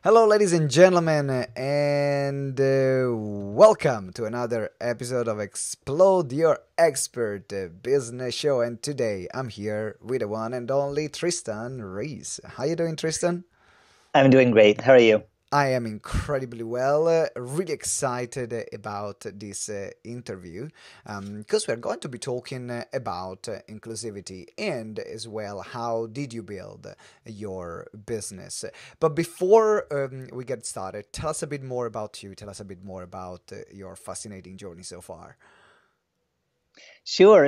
Hello, ladies and gentlemen, and welcome to another episode of Explode Your Expert Business Show. And today I'm here with the one and only Trystan Reese. How you doing, Trystan? I'm doing great. How are you? I am incredibly well, really excited about this interview because we're going to be talking about inclusivity and as well how did you build your business. But before we get started, tell us a bit more about you. Tell us a bit more about your fascinating journey so far. Sure.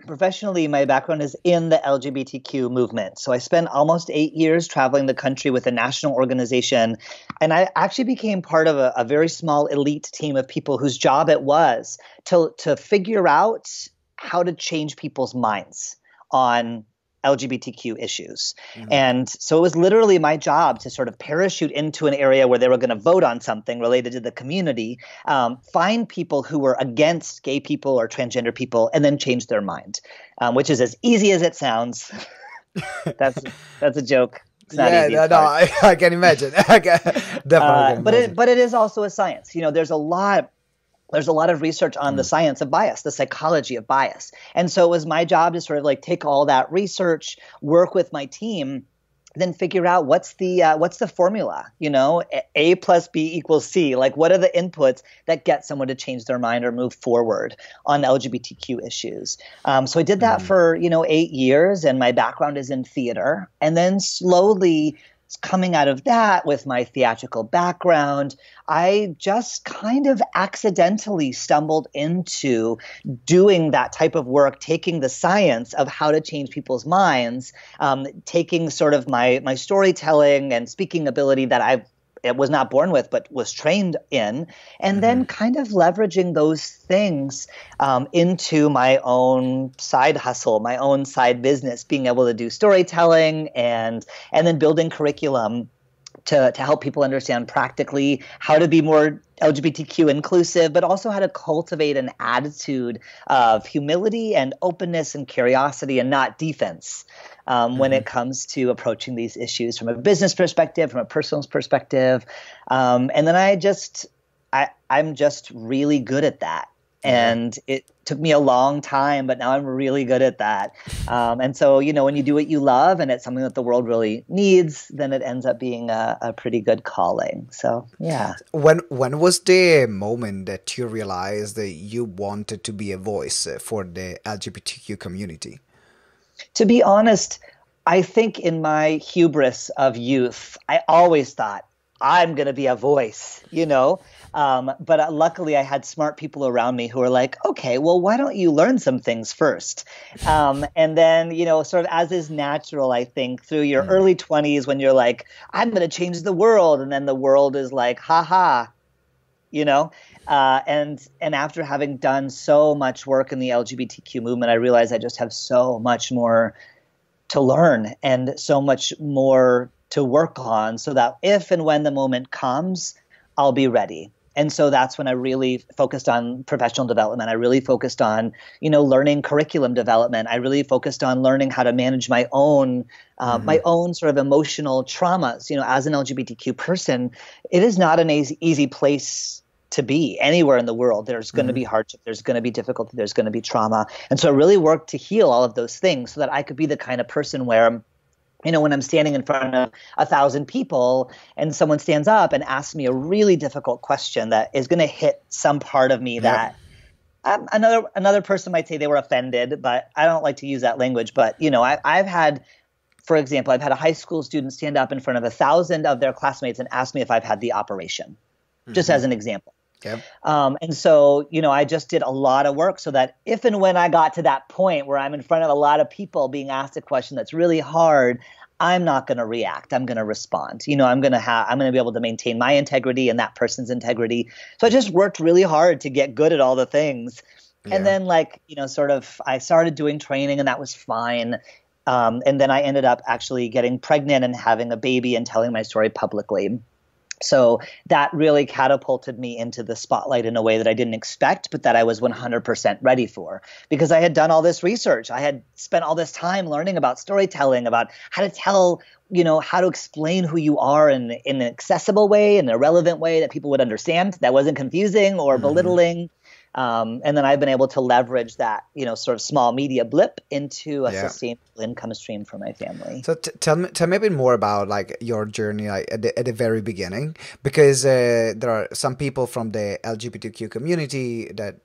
Professionally, my background is in the LGBTQ movement. So I spent almost 8 years traveling the country with a national organization. And I actually became part of a very small elite team of people whose job it was to figure out how to change people's minds on LGBTQ issues. Mhm. And so it was literally my job to sort of parachute into an area where they were going to vote on something related to the community, find people who were against gay people or transgender people, and then change their mind, which is as easy as it sounds. That's that's a joke. It's not Yeah, easy. It's no, hard. I can imagine. Definitely can imagine. But it is also a science. There's a lot of research on the science of bias, the psychology of bias. And so it was my job to sort of like take all that research, work with my team, then figure out what's the formula, A plus B equals C. Like, what are the inputs that get someone to change their mind or move forward on LGBTQ issues? So I did that for, 8 years, and my background is in theater. And then slowly coming out of that with my theatrical background, I just kind of accidentally stumbled into doing that type of work, taking the science of how to change people's minds, taking sort of my storytelling and speaking ability that I was not born with, but was trained in, and then kind of leveraging those things into my own side hustle, my own side business, being able to do storytelling and then building curriculum to help people understand practically how to be more LGBTQ inclusive, but also how to cultivate an attitude of humility and openness and curiosity and not defense when it comes to approaching these issues from a business perspective, from a personal perspective. And then I'm just really good at that. And it took me a long time, but now I'm really good at that. And so, when you do what you love and it's something that the world really needs, then it ends up being a pretty good calling. So, yeah. When was the moment that you realized that you wanted to be a voice for the LGBTQ community? To be honest, I think in my hubris of youth, I always thought I'm going to be a voice. But luckily I had smart people around me who were like, okay, well, why don't you learn some things first? And then, sort of as is natural, I think, through your early 20s when you're like, I'm going to change the world. And then the world is like, ha ha, and after having done so much work in the LGBTQ movement, I realized I just have so much more to learn and so much more to work on so that if and when the moment comes, I'll be ready. And so that's when I really focused on professional development. I really focused on, learning curriculum development. I really focused on learning how to manage my own sort of emotional traumas. As an LGBTQ person, it is not an easy place to be anywhere in the world. There's going to be hardship. There's going to be difficulty. There's going to be trauma. And so I really worked to heal all of those things so that I could be the kind of person where when I'm standing in front of 1,000 people and someone stands up and asks me a really difficult question that is going to hit some part of me that another person might say they were offended, but I don't like to use that language. But, I've had, for example, I've had a high school student stand up in front of 1,000 of their classmates and ask me if I've had the operation, just as an example. Okay. And so, I just did a lot of work so that if and when I got to that point where I'm in front of a lot of people being asked a question that's really hard, I'm not going to react. I'm going to respond. I'm going to be able to maintain my integrity and that person's integrity. So I just worked really hard to get good at all the things. Yeah. And then I started doing training and that was fine. And then I ended up actually getting pregnant and having a baby and telling my story publicly. So that really catapulted me into the spotlight in a way that I didn't expect, but that I was 100% ready for, because I had done all this research. I had spent all this time learning about storytelling, about how to tell, how to explain who you are in an accessible way, in a relevant way that people would understand, that wasn't confusing or belittling. And then I've been able to leverage that, sort of small media blip into a sustainable income stream for my family. So tell me a bit more about like your journey at the very beginning, because there are some people from the LGBTQ community that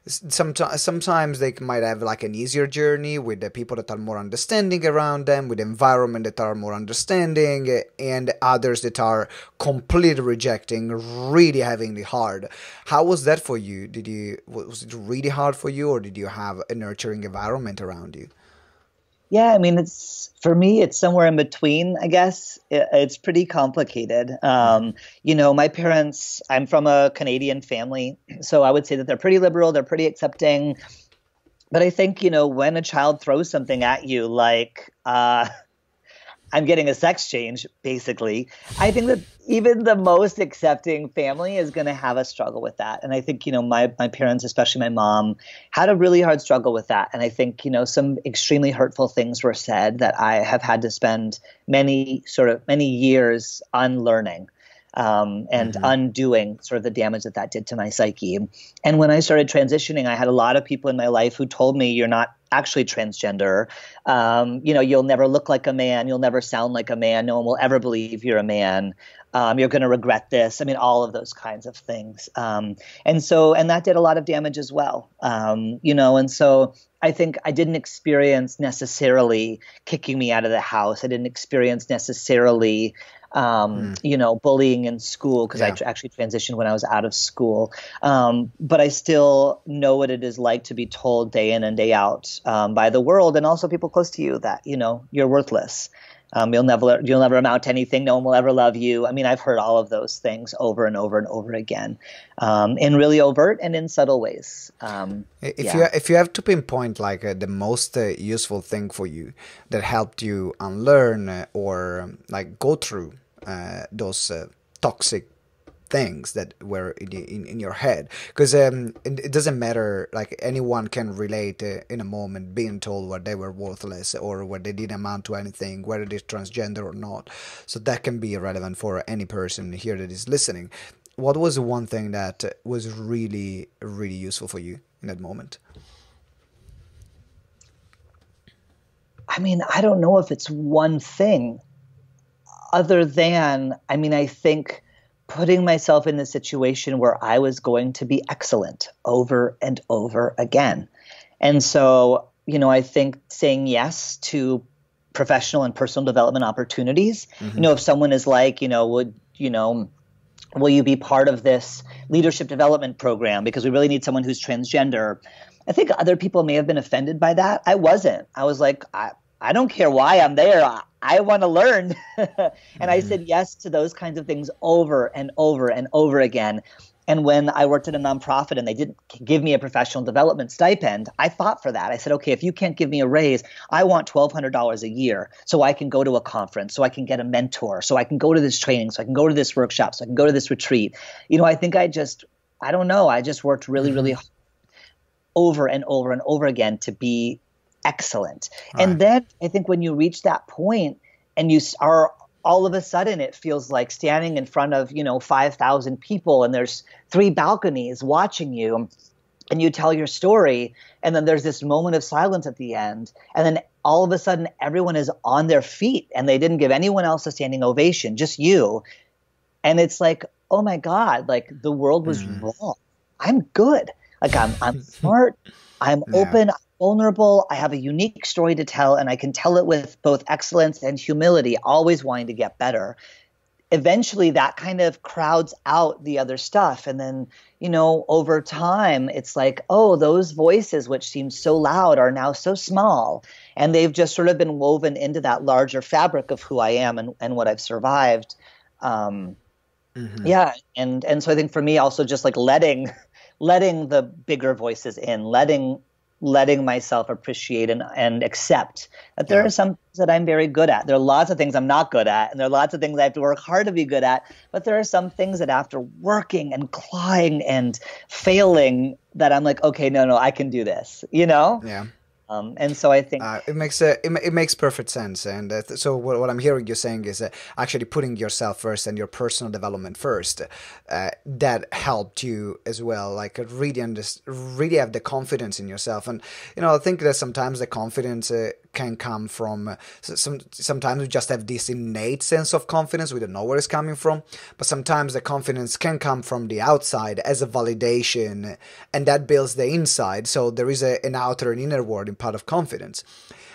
sometimes they might have like an easier journey with the people that are more understanding around them, with the environment that are more understanding, and others that are completely rejecting, really having it hard. How was that for you? Was it really hard for you, or did you have a nurturing environment around you? Yeah, I mean, for me, it's somewhere in between, I guess. It's pretty complicated. My parents, I'm from a Canadian family, so I would say that they're pretty liberal, they're pretty accepting. But I think, when a child throws something at you, like, I'm getting a sex change, basically, I think that even the most accepting family is going to have a struggle with that. And I think, my parents, especially my mom, had a really hard struggle with that. And I think, some extremely hurtful things were said that I have had to spend many years unlearning. And undoing sort of the damage that did to my psyche. And when I started transitioning, I had a lot of people in my life who told me, you're not actually transgender. You'll never look like a man. You'll never sound like a man. No one will ever believe you're a man. You're going to regret this. I mean, all of those kinds of things. And that did a lot of damage as well. And so I think I didn't experience necessarily kicking me out of the house. I didn't experience necessarily bullying in school, because I actually transitioned when I was out of school. But I still know what it is like to be told day in and day out by the world, and also people close to you, that, you're worthless. You'll never amount to anything. No one will ever love you. I mean, I've heard all of those things over and over and over again, in really overt and in subtle ways. If you have to pinpoint like the most useful thing for you that helped you unlearn or like go through those toxic things that were in your head, because it doesn't matter, like anyone can relate in a moment being told what they were worthless or what they didn't amount to anything, whether they're transgender or not. So that can be relevant for any person here that is listening. What was the one thing that was really, really useful for you in that moment? I mean, I don't know if it's one thing, other than, I think putting myself in the situation where I was going to be excellent over and over again. And so, I think saying yes to professional and personal development opportunities, if someone is like, will you be part of this leadership development program because we really need someone who's transgender? I think other people may have been offended by that. I wasn't. I was like, I don't care why I'm there. I want to learn. And I said yes to those kinds of things over and over and over again. And when I worked at a nonprofit and they didn't give me a professional development stipend, I fought for that. I said, okay, if you can't give me a raise, I want $1,200 a year so I can go to a conference, so I can get a mentor, so I can go to this training, so I can go to this workshop, so I can go to this retreat. I think I don't know. I just worked really, really hard over and over and over again to be excellent. Right. And then I think when you reach that point and you are all of a sudden, it feels like standing in front of, 5,000 people and there's 3 balconies watching you and you tell your story. And then there's this moment of silence at the end. And then all of a sudden, everyone is on their feet and they didn't give anyone else a standing ovation, just you. And it's like, oh my God, like the world was wrong. I'm good. Like I'm smart. I'm open. I'm vulnerable. I have a unique story to tell, and I can tell it with both excellence and humility, always wanting to get better. Eventually, that kind of crowds out the other stuff. And then, over time, it's like, oh, those voices, which seem so loud, are now so small. And they've just sort of been woven into that larger fabric of who I am and what I've survived. Yeah. And so I think for me, also just like letting the bigger voices in, letting letting myself appreciate and accept that there are some things that I'm very good at. There are lots of things I'm not good at, and there are lots of things I have to work hard to be good at. But there are some things that after working and clawing and failing, that I'm like, okay, no, I can do this, you know? Yeah. And so I think it makes perfect sense. And so what I'm hearing you saying is actually putting yourself first and your personal development first. That helped you as well, like really have the confidence in yourself. And I think that sometimes the confidence can come from sometimes we just have this innate sense of confidence. We don't know where it's coming from, but sometimes the confidence can come from the outside as a validation, and that builds the inside. So there is an outer and inner world in part of confidence.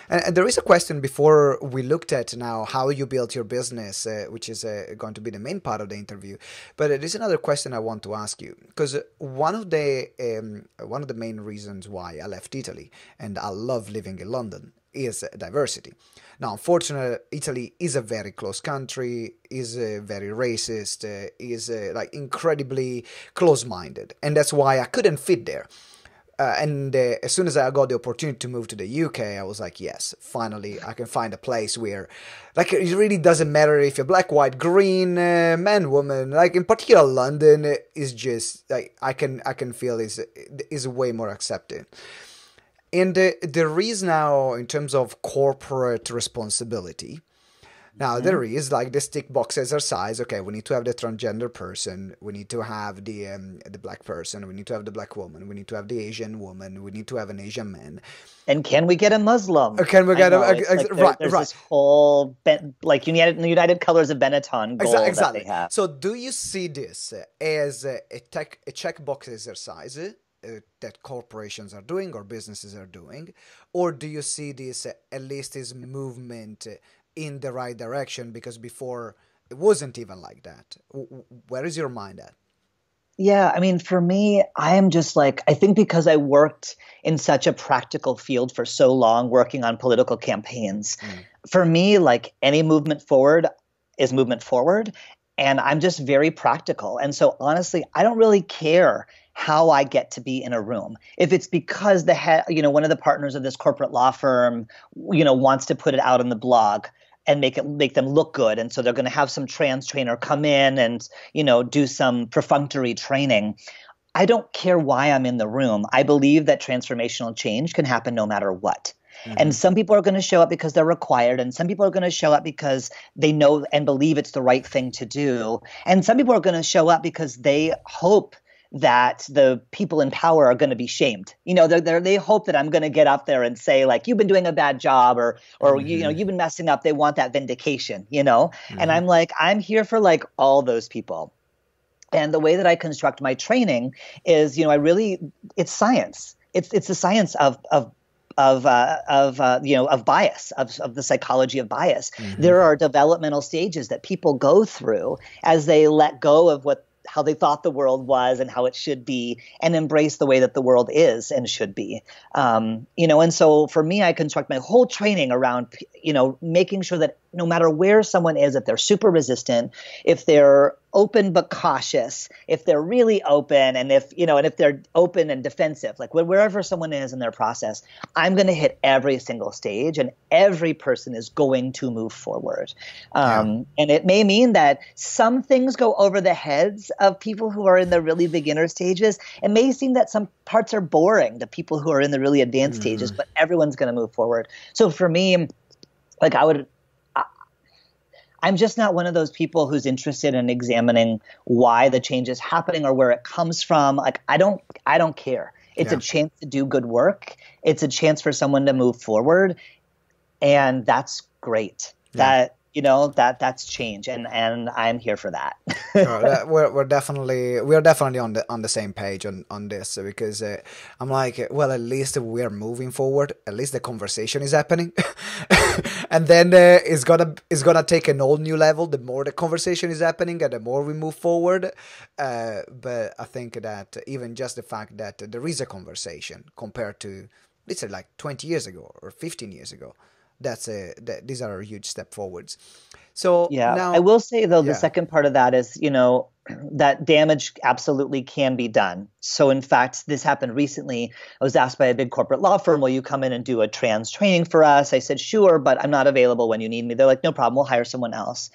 And there is a question before we looked at now how you built your business, which is going to be the main part of the interview. But there is another question I want to ask you, because one of the main reasons why I left Italy and I love living in London is diversity. Now, unfortunately, Italy is a very closed country, is very racist, is like incredibly close-minded, and that's why I couldn't fit there. And as soon as I got the opportunity to move to the UK, I was like, yes, finally, I can find a place where, like, it really doesn't matter if you're black, white, green, man, woman. Like, in particular, London is just, like, I can feel is way more accepted. And there is now, in terms of corporate responsibility, now there is like this tick box exercise. Okay, we need to have the transgender person. We need to have the black person. We need to have the black woman. We need to have the Asian woman. We need to have an Asian man. And can we get a Muslim? Can we get there's this whole United Colors of Benetton goal that they have. So do you see this as a checkbox exercise that corporations are doing or businesses are doing, or do you see this at least as movement in the right direction, because before it wasn't even like that? Where is your mind at? Yeah, I mean, for me, I am just like, I think because I worked in such a practical field for so long, working on political campaigns, for me, like any movement forward is movement forward. And I'm just very practical. And so honestly, I don't really care how I get to be in a room. If it's because the head, one of the partners of this corporate law firm, wants to put it out on the blog and make them look good. And so they're going to have some trans trainer come in and, do some perfunctory training. I don't care why I'm in the room. I believe that transformational change can happen no matter what. Mm-hmm. And some people are going to show up because they're required, and some people are going to show up because they know and believe it's the right thing to do. And some people are going to show up because they hope that the people in power are going to be shamed. They hope that I'm going to get up there and say, like, you've been doing a bad job, or you've been messing up. They want that vindication, Mm-hmm. And I'm like, I'm here for like all those people. And the way that I construct my training is, it's science. It's the science of bias, of the psychology of bias. Mm-hmm. There are developmental stages that people go through as they let go of how they thought the world was and how it should be, and embrace the way that the world is and should be. And so for me, I construct my whole training around, making sure that no matter where someone is, if they're super resistant, if they're open but cautious, if they're really open, and if they're open and defensive, like wherever someone is in their process, I'm going to hit every single stage, and every person is going to move forward. And it may mean that some things go over the heads of people who are in the really beginner stages. It may seem that some parts are boring to people who are in the really advanced stages, but everyone's going to move forward. So for me, like I'm just not one of those people who's interested in examining why the change is happening or where it comes from. Like, I don't care. It's a chance to do good work. It's a chance for someone to move forward. And that's great. Yeah. That's change, and I'm here for that. We're definitely on the same page on this, because I'm like, well, at least we're moving forward. At least the conversation is happening, and then it's gonna take an all new level. The more the conversation is happening, and the more we move forward. But I think that even just the fact that there is a conversation compared to, let's say, like 20 years ago or 15 years ago. These are a huge step forwards. So yeah, now, I will say though, the second part of that is, that damage absolutely can be done. So in fact, this happened recently. I was asked by a big corporate law firm, will you come in and do a trans training for us? I said, sure, but I'm not available when you need me. They're like, no problem, we'll hire someone else.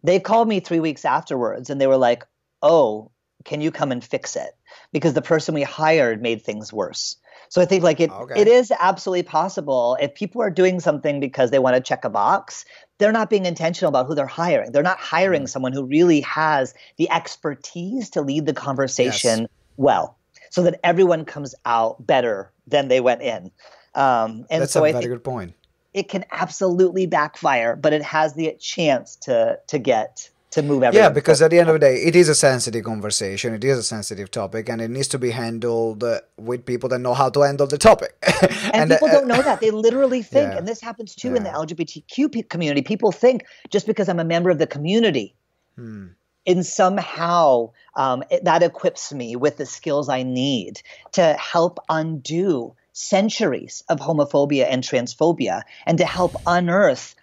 They called me 3 weeks afterwards and they were like, oh, can you come and fix it? Because the person we hired made things worse. So I think like it is absolutely possible if people are doing something because they want to check a box, they're not being intentional about who they're hiring. They're not hiring someone who really has the expertise to lead the conversation well, so that everyone comes out better than they went in. And that's so a very good point. It can absolutely backfire, but it has the chance to move everyone. Yeah, because at the end of the day, it is a sensitive conversation. It is a sensitive topic, and it needs to be handled with people that know how to handle the topic. And people don't know that. They literally think, and this happens too in the LGBTQ community, people think just because I'm a member of the community, and somehow that equips me with the skills I need to help undo centuries of homophobia and transphobia, and to help unearth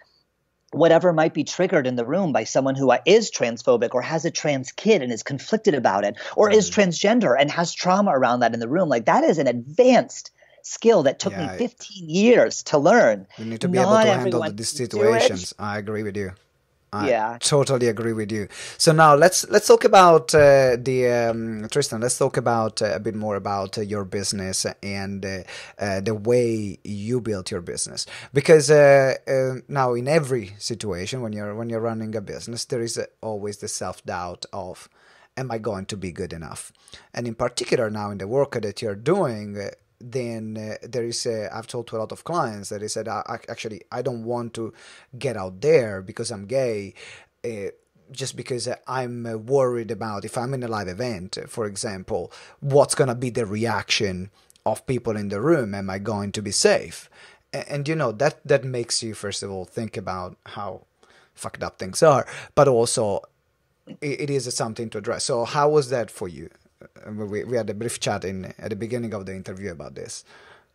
whatever might be triggered in the room by someone who is transphobic or has a trans kid and is conflicted about it, or is transgender and has trauma around that in the room. Like, that is an advanced skill that took me 15 years to learn. You need to be able to handle these situations. I agree with you. I totally agree with you. So now let's talk about Trystan. Let's talk about a bit more about your business and the way you built your business. Because now in every situation when you're running a business, there is always the self-doubt of, am I going to be good enough? And in particular now in the work that you're doing, then there is I've told to a lot of clients that they said, actually, I don't want to get out there because I'm gay, just because I'm worried about if I'm in a live event, for example, what's going to be the reaction of people in the room? Am I going to be safe? And you know, that makes you, first of all, think about how fucked up things are, but also it is something to address. So how was that for you? We had a brief chat at the beginning of the interview about this.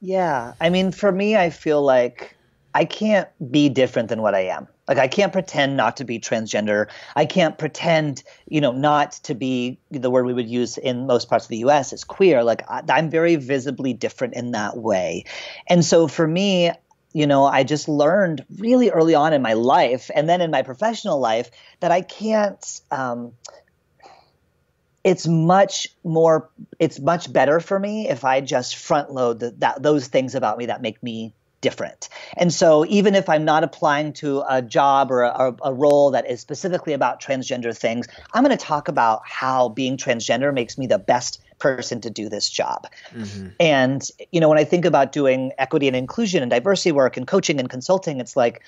Yeah. I mean, for me, I feel like I can't be different than what I am. Like, I can't pretend not to be transgender. I can't pretend, not to be, the word we would use in most parts of the US is queer. Like, I'm very visibly different in that way. And so for me, I just learned really early on in my life and then in my professional life that I can't, it's much better for me if I just front load those things about me that make me different. And so even if I'm not applying to a job or a role that is specifically about transgender things, I'm going to talk about how being transgender makes me the best person to do this job. Mm-hmm. And, when I think about doing equity and inclusion and diversity work and coaching and consulting, it's like,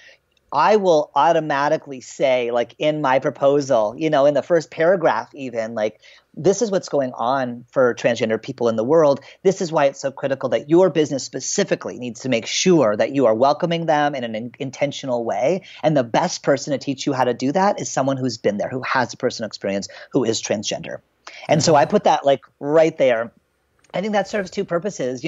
I will automatically say, like in my proposal, in the first paragraph even, like, this is what's going on for transgender people in the world. This is why it's so critical that your business specifically needs to make sure that you are welcoming them in an intentional way. And the best person to teach you how to do that is someone who's been there, who has a personal experience, who is transgender. And so I put that like right there. I think that serves two purposes.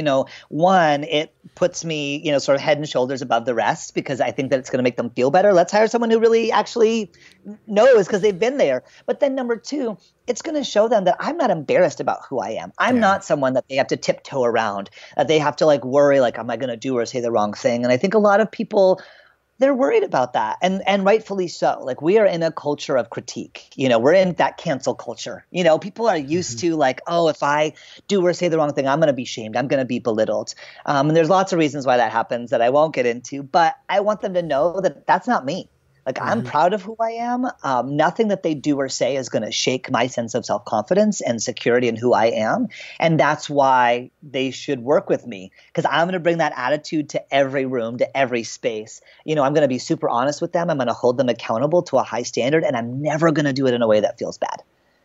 One, it puts me, sort of head and shoulders above the rest because I think that it's going to make them feel better. Let's hire someone who really actually knows because they've been there. But then number two, it's going to show them that I'm not embarrassed about who I am. I'm not someone that they have to tiptoe around, that they have to like worry, like, am I going to do or say the wrong thing? And I think a lot of people, they're worried about that, and rightfully so. Like, we are in a culture of critique. We're in that cancel culture. People are used to like, oh, if I do or say the wrong thing, I'm going to be shamed. I'm going to be belittled. And there's lots of reasons why that happens that I won't get into. But I want them to know that that's not me. Like, I'm proud of who I am. Nothing that they do or say is going to shake my sense of self-confidence and security in who I am. And that's why they should work with me, because I'm going to bring that attitude to every room, to every space. I'm going to be super honest with them. I'm going to hold them accountable to a high standard, and I'm never going to do it in a way that feels bad.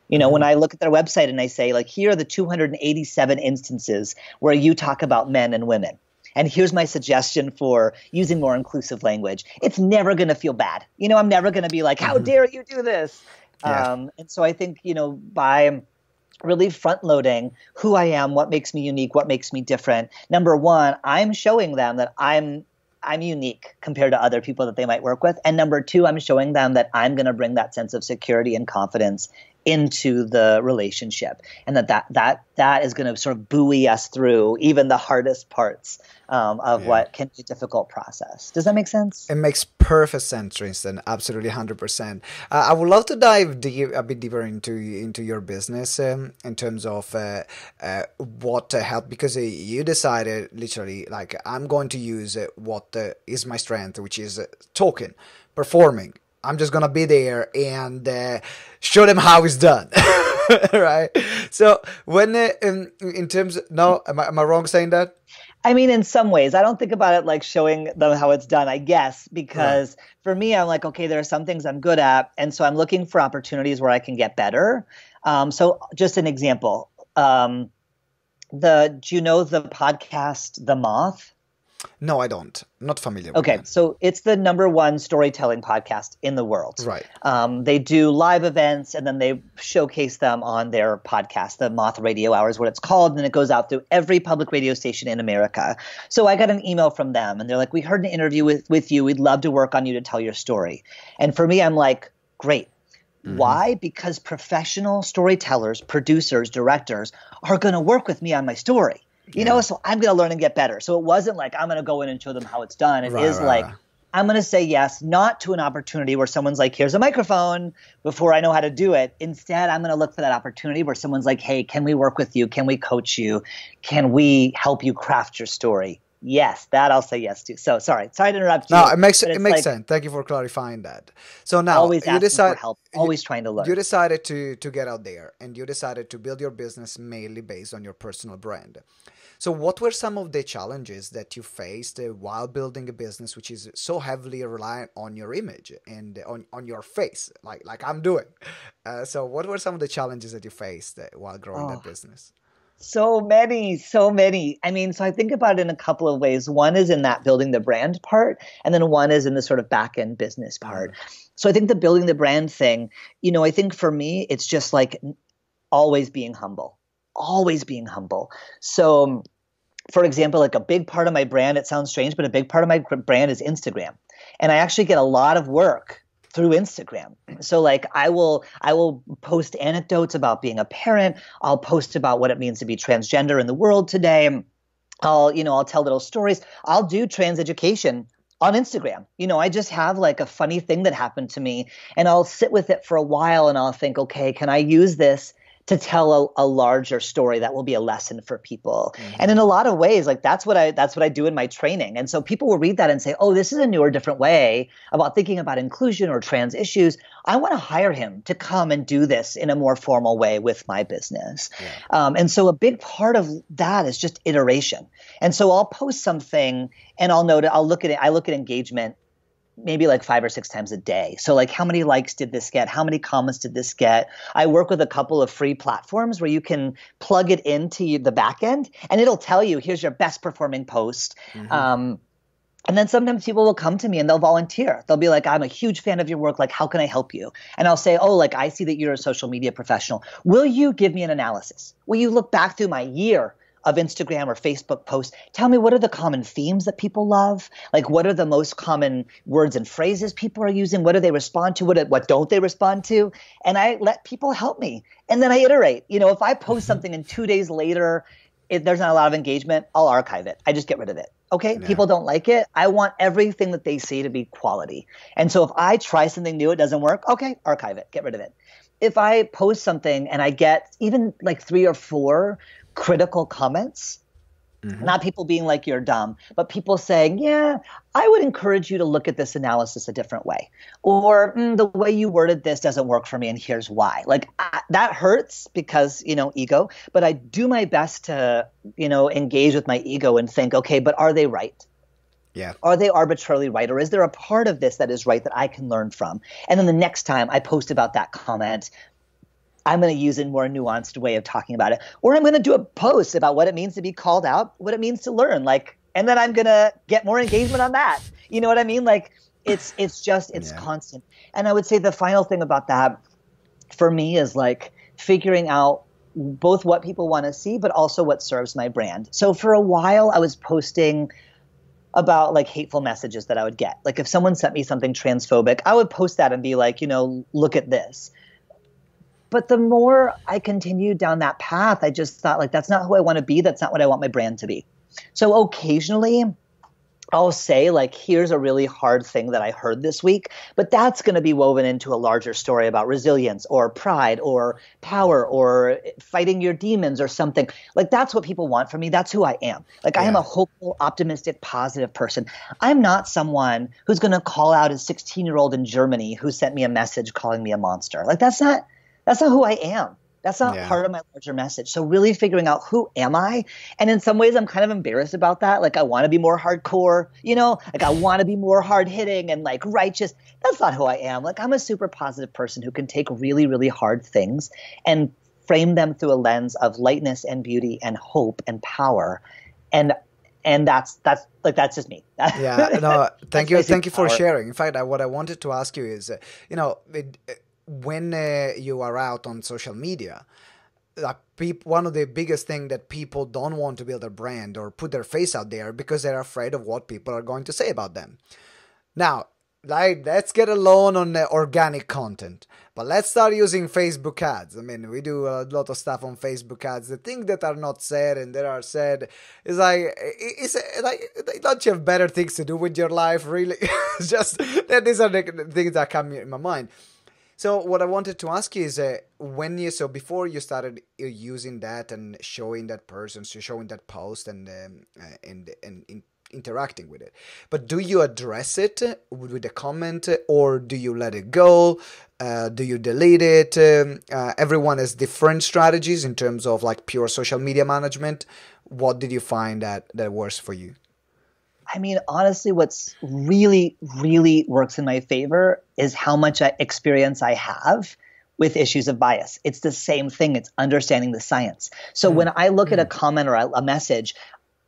When I look at their website and I say, like, here are the 287 instances where you talk about men and women. And here's my suggestion for using more inclusive language. It's never going to feel bad. I'm never going to be like, how dare you do this? And so I think, by really front loading who I am, what makes me unique, what makes me different. Number one, I'm showing them that I'm unique compared to other people that they might work with. And number two, I'm showing them that I'm going to bring that sense of security and confidence into the relationship, and that is going to sort of buoy us through even the hardest parts of what can be a difficult process. Does that make sense? It makes perfect sense, Tristan. Absolutely, 100%. I would love to dive a bit deeper into your business in terms of what helped, because you decided literally, like, I'm going to use what is my strength, which is talking, performing. I'm just gonna be there and show them how it's done, right? So when in terms, no, am I wrong saying that? I mean, in some ways, I don't think about it like showing them how it's done, I guess, because for me, I'm like, okay, there are some things I'm good at. And so I'm looking for opportunities where I can get better. So just an example, do you know the podcast, The Moth? No, I don't. Not familiar with Okay, that. so it's the #1 storytelling podcast in the world. Right. They do live events and then they showcase them on their podcast, the Moth Radio Hour is what it's called, and it goes out through every public radio station in America. So I got an email from them and they're like, we heard an interview with you. We'd love to work on you to tell your story. And for me, I'm like, great. Why? Because professional storytellers, producers, directors are going to work with me on my story. You know, so I'm going to learn and get better. So it wasn't like I'm going to go in and show them how it's done. It is like I'm going to say yes, not to an opportunity where someone's like, here's a microphone before I know how to do it. Instead, I'm going to look for that opportunity where someone's like, hey, can we work with you? Can we coach you? Can we help you craft your story? Yes, that I'll say yes to. So sorry to interrupt you. No, it makes sense. Thank you for clarifying that. So now always asking for help, always trying to learn. You decided to get out there and you decided to build your business mainly based on your personal brand. So what were some of the challenges that you faced while building a business which is so heavily reliant on your image and on your face, like I'm doing? So what were some of the challenges that you faced while growing that business? So many. I mean, so I think about it in a couple of ways. One is in that building the brand part, and then one is in the sort of back end business part. So I think the building the brand thing, you know, I think for me, it's just like always being humble. So for example, like a big part of my brand, it sounds strange, but a big part of my brand is Instagram. And I actually get a lot of work through Instagram. So like I will post anecdotes about being a parent. I'll post about what it means to be transgender in the world today. I'll tell little stories. I'll do trans education on Instagram. You know, I just have like a funny thing that happened to me and I'll sit with it for a while and I'll think, okay, can I use this to tell a larger story that will be a lesson for people? And in a lot of ways, like that's what I do in my training. And so people will read that and say, oh, this is a newer, different way about thinking about inclusion or trans issues. I want to hire him to come and do this in a more formal way with my business. And so a big part of that is just iteration. And so I'll post something and I look at engagement maybe like 5 or 6 times a day. So like how many likes did this get? How many comments did this get? I work with a couple of free platforms where you can plug it into the back end and it'll tell you, here's your best performing post. And then sometimes people will come to me and they'll volunteer. They'll be like, I'm a huge fan of your work. Like, how can I help you? And I'll say, oh, like I see that you're a social media professional. Will you give me an analysis? Will you look back through my year of Instagram or Facebook posts? Tell me, what are the common themes that people love? Like, what are the most common words and phrases people are using? What do they respond to? What don't they respond to? And I let people help me. And then I iterate. You know, if I post something and 2 days later, there's not a lot of engagement, I'll archive it. I just get rid of it. Okay, people don't like it. I want everything that they see to be quality. And so if I try something new, it doesn't work, okay, archive it, get rid of it. If I post something and I get even like 3 or 4 critical comments, not people being like, you're dumb, but people saying, yeah, I would encourage you to look at this analysis a different way. Or the way you worded this doesn't work for me and here's why. Like that hurts because, you know, ego, but I do my best to, you know, engage with my ego and think, okay, but are they right? Yeah. Are they arbitrarily right? Or is there a part of this that is right that I can learn from? And then the next time I post about that comment, I'm going to use a more nuanced way of talking about it. Or I'm going to do a post about what it means to be called out, what it means to learn. Like, and then I'm going to get more engagement on that. You know what I mean? Like it's constant. And I would say the final thing about that for me is like figuring out both what people want to see, but also what serves my brand. So for a while I was posting about like hateful messages that I would get. Like if someone sent me something transphobic, I would post that and be like, you know, look at this. But the more I continued down that path, I just thought, like, that's not who I want to be. That's not what I want my brand to be. So occasionally I'll say, like, here's a really hard thing that I heard this week, but that's going to be woven into a larger story about resilience or pride or power or fighting your demons or something. Like, that's what people want from me. That's who I am. Like, I am a hopeful, optimistic, positive person. I'm not someone who's going to call out a 16-year-old in Germany who sent me a message calling me a monster. Like, that's not who I am. That's not part of my larger message. So really figuring out, who am I? And in some ways, I'm kind of embarrassed about that. Like, I want to be more hardcore, you know, like I want to be more hard hitting and like righteous. That's not who I am. Like, I'm a super positive person who can take really, really hard things and frame them through a lens of lightness and beauty and hope and power. And that's just me. Yeah, no, thank you for sharing. In fact, what I wanted to ask you is, when you are out on social media, one of the biggest things that people don't want to build a brand or put their face out there because they're afraid of what people are going to say about them. Now, let's get alone on organic content, but let's start using Facebook ads. I mean, we do a lot of stuff on Facebook ads. The things that are not said and that are said is don't you have better things to do with your life, really? It's just that these are the things that come in my mind. So what I wanted to ask you is, before you started using that and showing that person, so showing that post and interacting with it, but do you address it with a comment, or do you let it go? Do you delete it? Everyone has different strategies in terms of like pure social media management. What did you find that works for you? I mean, honestly, what's really, really works in my favor is how much experience I have with issues of bias. It's the same thing. It's understanding the science. So when I look at a comment or a message,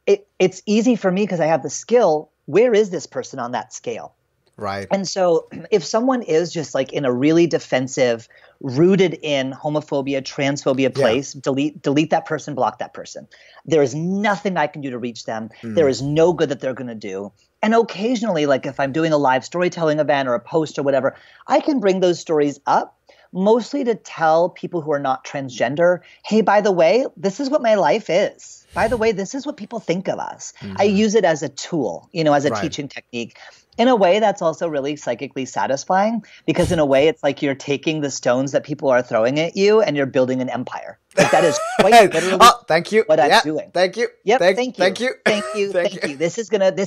it's easy for me because I have the skill. Where is this person on that scale? Right. And so if someone is just like in a really defensive, rooted in homophobia, transphobia place, delete that person, block that person. There is nothing I can do to reach them. There is no good that they're going to do. And occasionally, like if I'm doing a live storytelling event or a post or whatever, I can bring those stories up, mostly to tell people who are not transgender, hey, by the way, this is what my life is. By the way, this is what people think of us. I use it as a tool, as a teaching technique. In a way, that's also really psychically satisfying, because in a way, it's like you're taking the stones that people are throwing at you and you're building an empire. Like, that is quite literally thank you. what I'm doing. Thank you. Yep, thank you. Thank you. Thank you. Thank you. This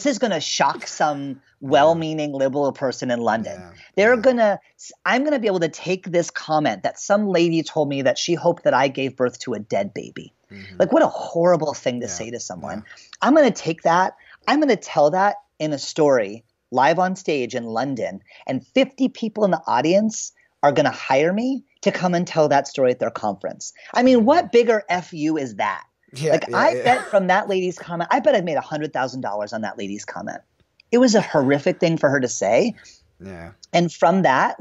is gonna shock some well-meaning liberal person in London. I'm gonna be able to take this comment that some lady told me that she hoped that I gave birth to a dead baby. Like, what a horrible thing to say to someone. I'm gonna take that. I'm gonna tell that in a story live on stage in London, and 50 people in the audience are going to hire me to come and tell that story at their conference. I mean, what bigger FU is that? I bet from that lady's comment, I bet I made $100,000 on that lady's comment. It was a horrific thing for her to say. Yeah. And from that,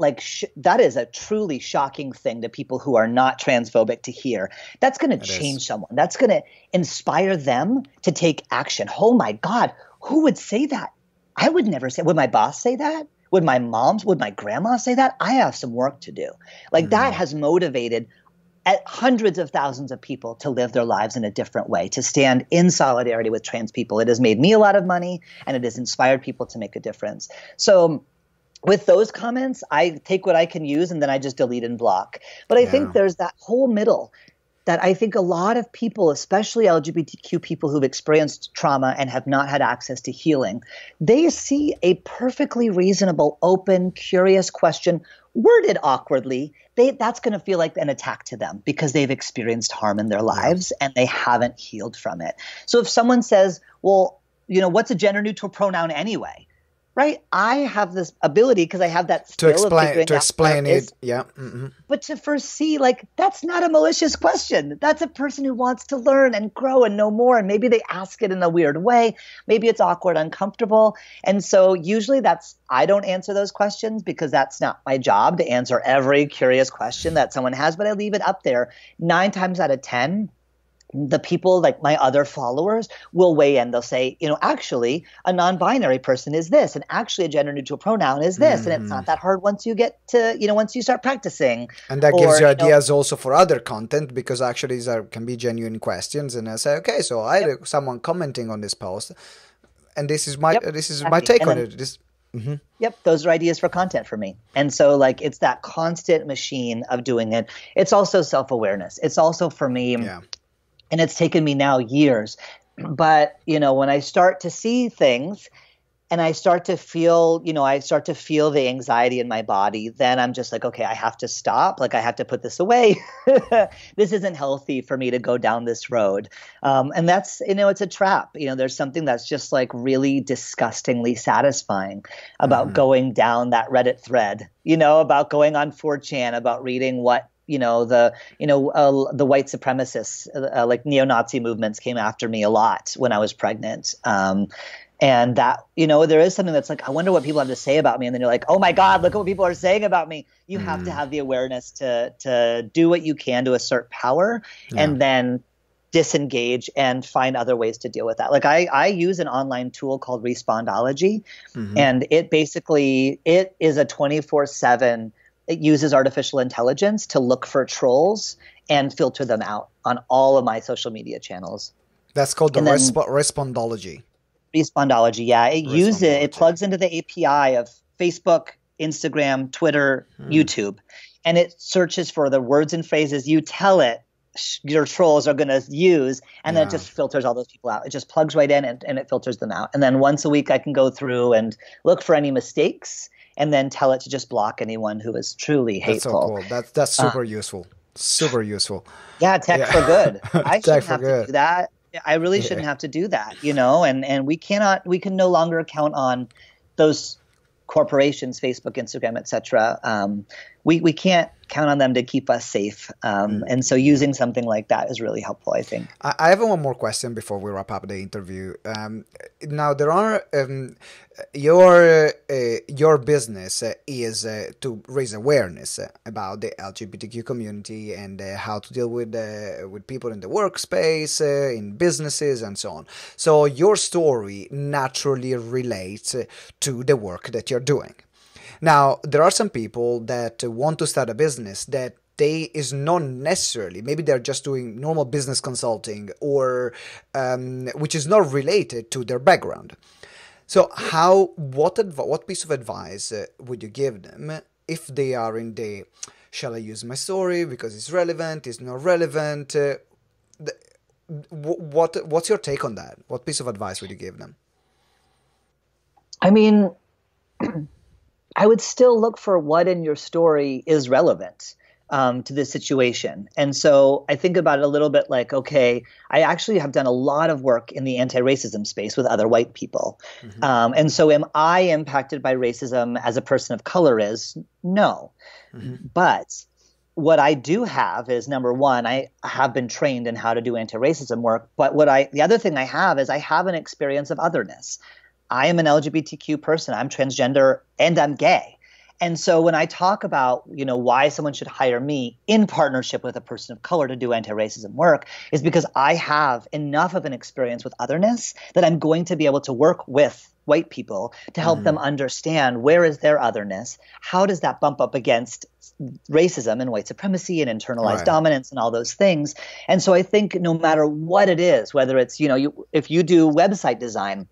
that is a truly shocking thing to people who are not transphobic to hear. That's going to change someone. That's going to inspire them to take action. Oh my God, who would say that? I would never say. Would my boss say that? Would my grandma say that? I have some work to do. That has motivated hundreds of thousands of people to live their lives in a different way, to stand in solidarity with trans people. It has made me a lot of money, and it has inspired people to make a difference. So with those comments, I take what I can use and then I just delete and block. But I think there's that whole middle that I think a lot of people, especially LGBTQ people who've experienced trauma and have not had access to healing, they see a perfectly reasonable, open, curious question worded awkwardly. That's going to feel like an attack to them because they've experienced harm in their lives and they haven't healed from it. So if someone says, well, what's a gender neutral pronoun anyway? Right? I have this ability because I have that skill to explain it. Yeah. But to first see, that's not a malicious question. That's a person who wants to learn and grow and know more. And maybe they ask it in a weird way. Maybe it's awkward, uncomfortable. And so usually I don't answer those questions because that's not my job to answer every curious question that someone has, but I leave it up there. 9 times out of 10, the people, like my other followers, will weigh in. They'll say, actually a non-binary person is this, and actually a gender neutral pronoun is this. And it's not that hard once you get to, once you start practicing. And that gives you ideas also for other content, because actually there can be genuine questions. And I say, okay, so I had someone commenting on this post, and this is my my take on it. Yep, those are ideas for content for me. And so like it's that constant machine of doing it. It's also self-awareness. It's also for me, and it's taken me now years, but when I start to see things and I start to feel, the anxiety in my body, then I'm just like, okay, I have to stop. Like I have to put this away. This isn't healthy for me to go down this road. And that's, it's a trap. There's something that's just like really disgustingly satisfying about going down that Reddit thread, about going on 4chan, about reading what, the white supremacists, like neo-Nazi movements came after me a lot when I was pregnant. And that, there is something that's like, I wonder what people have to say about me. And then you're like, oh my God, look at what people are saying about me. You have to have the awareness to do what you can to assert power and then disengage and find other ways to deal with that. Like I use an online tool called Respondology, and it is a 24/7. It uses artificial intelligence to look for trolls and filter them out on all of my social media channels. That's called the Respondology. Respondology, yeah. It plugs into the API of Facebook, Instagram, Twitter, YouTube, and it searches for the words and phrases you tell it your trolls are going to use, and then it just filters all those people out. It just plugs right in and it filters them out. And then once a week I can go through and look for any mistakes and then tell it to just block anyone who is truly hateful. That's so cool. That's super useful. Super useful. Yeah, tech for good. I shouldn't have to do that. I really shouldn't have to do that, and we can no longer count on those corporations, Facebook, Instagram, etc. We can't count on them to keep us safe. And so using something like that is really helpful, I think. I have one more question before we wrap up the interview. Now, there are your business is to raise awareness about the LGBTQ community and how to deal with people in the workspace, in businesses, and so on. So your story naturally relates to the work that you're doing. Now, there are some people that want to start a business that is not necessarily, maybe they're just doing normal business consulting or which is not related to their background. So what piece of advice would you give them if they are in the, shall I use my story because it's relevant, it's not relevant? What's your take on that? What piece of advice would you give them? I mean, I would still look for what in your story is relevant to this situation. And so I think about it a little bit like, okay, I actually have done a lot of work in the anti-racism space with other white people. And so am I impacted by racism as a person of color is? No. But what I do have is, number one, I have been trained in how to do anti-racism work. But the other thing I have is I have an experience of otherness. I am an LGBTQ person. I'm transgender and I'm gay. And so when I talk about, why someone should hire me in partnership with a person of color to do anti-racism work is because I have enough of an experience with otherness that I'm going to be able to work with white people to help them understand where is their otherness, how does that bump up against racism and white supremacy and internalized dominance and all those things. And so I think no matter what it is, whether it's, if you do website design,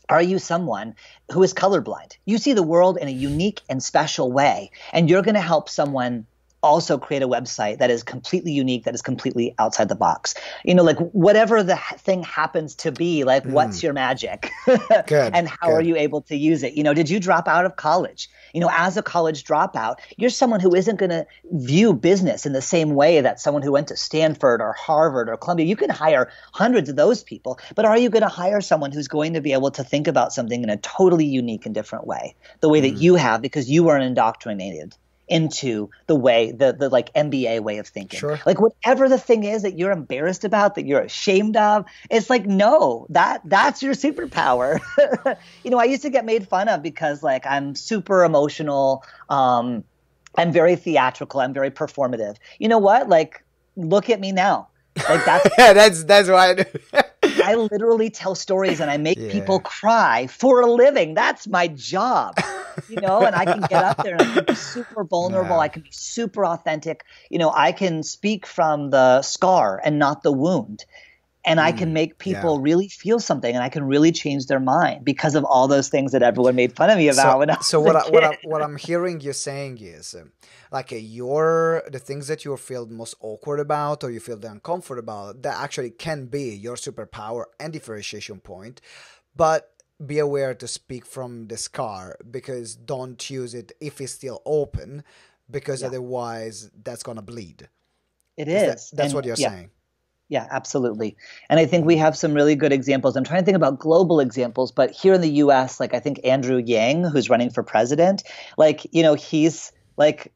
are you someone who is colorblind? You see the world in a unique and special way, and you're going to help someone also create a website that is completely unique, that is completely outside the box. Like whatever the thing happens to be, like what's your magic? And how are you able to use it? Did you drop out of college? As a college dropout, you're someone who isn't going to view business in the same way that someone who went to Stanford or Harvard or Columbia. You can hire hundreds of those people, but are you going to hire someone who's going to be able to think about something in a totally unique and different way, the way that you have, because you weren't indoctrinated into the way, the like MBA way of thinking. Like whatever the thing is that you're embarrassed about, that you're ashamed of, it's like, no, that's your superpower. I used to get made fun of because like I'm super emotional. I'm very theatrical. I'm very performative. You know what? Like, look at me now. Like that's that's why I literally tell stories and I make people cry for a living. That's my job, and I can get up there and I can be super vulnerable. I can be super authentic. I can speak from the scar and not the wound. And I can make people really feel something, and I can really change their mind because of all those things that everyone made fun of me about when I was a kid. What I'm hearing you saying is like the things that you feel most awkward about or you feel uncomfortable about, that actually can be your superpower and differentiation point, but be aware to speak from the scar, because don't use it if it's still open, because otherwise that's gonna bleed. It is. That's what you're saying. Yeah, absolutely. And I think we have some really good examples. I'm trying to think about global examples, but here in the US, like I think Andrew Yang, who's running for president, he's like,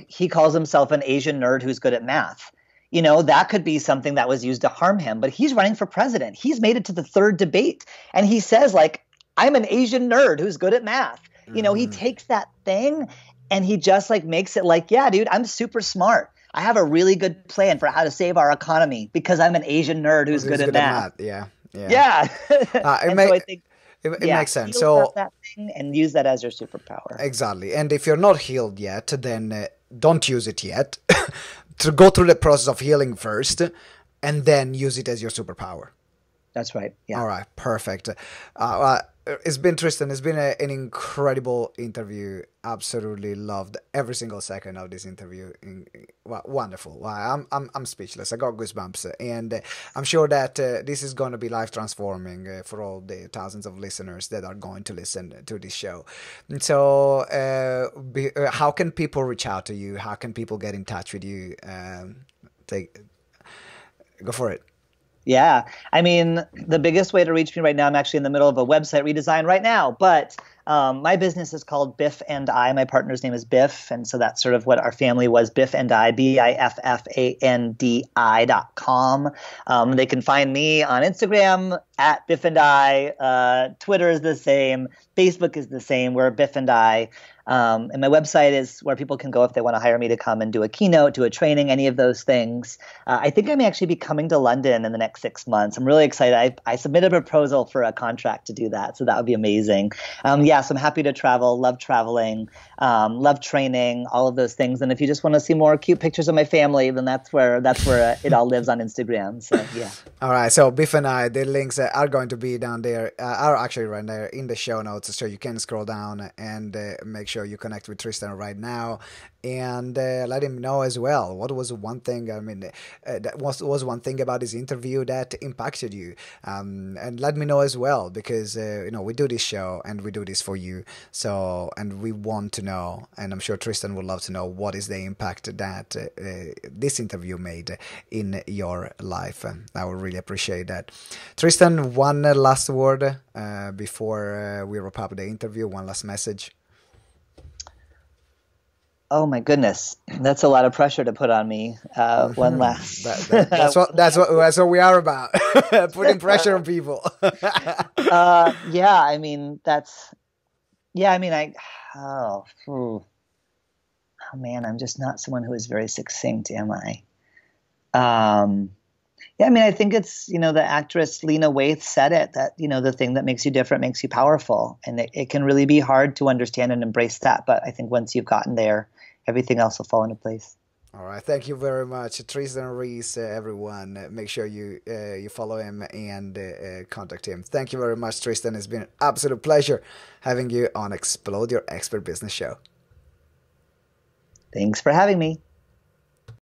he calls himself an Asian nerd who's good at math. That could be something that was used to harm him, but he's running for president. He's made it to the third debate. And he says, like, I'm an Asian nerd who's good at math. He takes that thing and he just like makes it like, yeah, dude, I'm super smart. I have a really good plan for how to save our economy because I'm an Asian nerd who's good at math. Yeah. I think it makes sense. So that thing and use that as your superpower. Exactly. And if you're not healed yet, then don't use it yet. To go through the process of healing first, and then use it as your superpower. That's right. Yeah. All right. Perfect. It's been Trystan. It's been an incredible interview. Absolutely loved every single second of this interview. Wonderful. I'm speechless. I got goosebumps, and I'm sure that this is going to be life transforming for all the thousands of listeners that are going to listen to this show. And so, how can people reach out to you? How can people get in touch with you? Go for it. Yeah. I mean, the biggest way to reach me right now, I'm actually in the middle of a website redesign right now, but my business is called Biff and I. My partner's name is Biff. And so that's sort of what our family was, Biff and I, BIFFANDI.com. They can find me on Instagram at Biff and I. Twitter is the same. Facebook is the same. We're Biff and I. And my website is where people can go if they want to hire me to come and do a keynote, do a training, any of those things. I think I may actually be coming to London in the next 6 months. I'm really excited. I submitted a proposal for a contract to do that, so that would be amazing. So I'm happy to travel, love traveling, love training, all of those things. And if you just want to see more cute pictures of my family, then that's where it all lives on Instagram. So yeah. All right. So Biff and I, the links are going to be down there, are actually right there in the show notes, so you can scroll down and make sure you connect with Trystan right now, and let him know as well what was one thing. That was one thing about this interview that impacted you, and let me know as well, because we do this show and we do this for you. So, and we want to know, and I'm sure Trystan would love to know, what is the impact that this interview made in your life. I would really appreciate that. Trystan, one last word before we wrap up the interview. One last message. Oh my goodness, that's a lot of pressure to put on me. One last. That's what we are about. Putting pressure on people. Oh man, I'm just not someone who is very succinct, am I? I think it's, the actress Lena Waithe said it, that, the thing that makes you different makes you powerful. And it can really be hard to understand and embrace that. But I think once you've gotten there, everything else will fall into place. All right. Thank you very much. Trystan Reese, everyone. Make sure you follow him and contact him. Thank you very much, Trystan. It's been an absolute pleasure having you on Explode Your Expert Business Show. Thanks for having me.